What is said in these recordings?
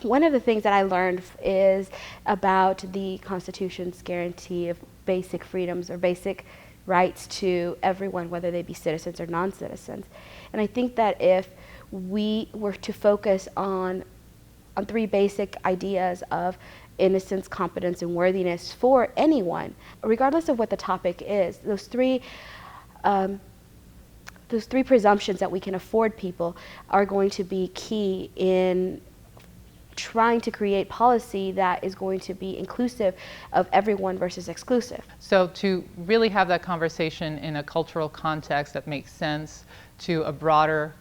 One of the things that I learned is about the Constitution's guarantee of basic freedoms or basic rights to everyone, whether they be citizens or non-citizens. And I think that if we were to focus on three basic ideas of innocence, competence, and worthiness for anyone, regardless of what the topic is, those three presumptions that we can afford people are going to be key in trying to create policy that is going to be inclusive of everyone versus exclusive. So to really have that conversation in a cultural context that makes sense to a broader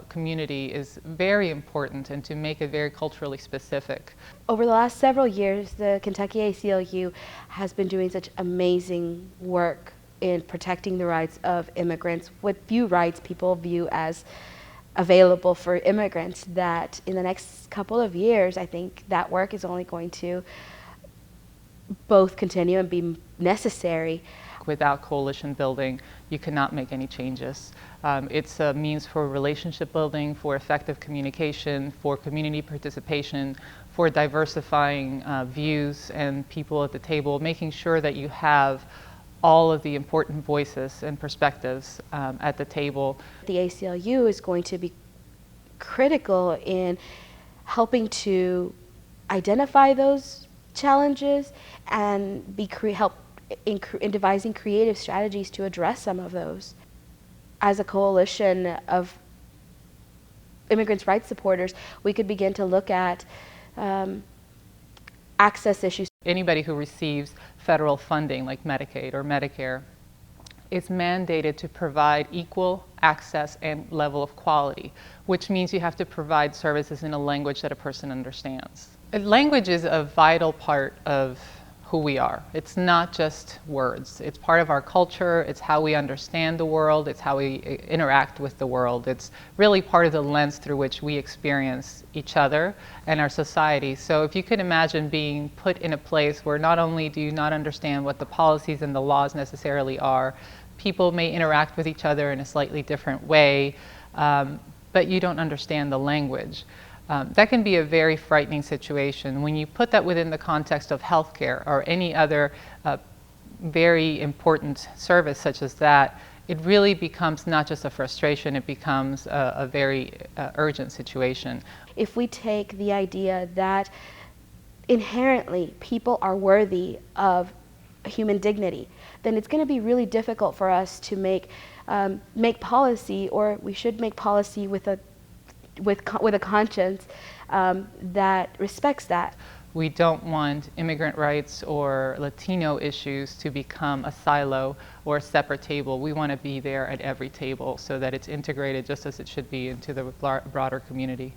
community is very important, and to make it very culturally specific. Over the last several years, the Kentucky ACLU has been doing such amazing work in protecting the rights of immigrants, what few rights people view as available for immigrants, that in the next couple of years, I think that work is only going to both continue and be necessary. Without coalition building, you cannot make any changes. It's a means for relationship building, for effective communication, for community participation, for diversifying views and people at the table, making sure that you have all of the important voices and perspectives at the table. The ACLU is going to be critical in helping to identify those challenges and help in devising creative strategies to address some of those. As a coalition of immigrants' rights supporters, we could begin to look at access issues. Anybody who receives federal funding like Medicaid or Medicare is mandated to provide equal access and level of quality, which means you have to provide services in a language that a person understands. Language is a vital part of who we are. It's not just words. It's part of our culture. It's how we understand the world. It's how we interact with the world. It's really part of the lens through which we experience each other and our society. So if you could imagine being put in a place where not only do you not understand what the policies and the laws necessarily are, people may interact with each other in a slightly different way, but you don't understand the language. That can be a very frightening situation. When you put that within the context of healthcare or any other very important service such as that, it really becomes not just a frustration, it becomes a very urgent situation. If we take the idea that inherently people are worthy of human dignity, then it's going to be really difficult for us to make policy, or we should make policy with a conscience that respects that. We don't want immigrant rights or Latino issues to become a silo or a separate table. We want to be there at every table so that it's integrated just as it should be into the broader community.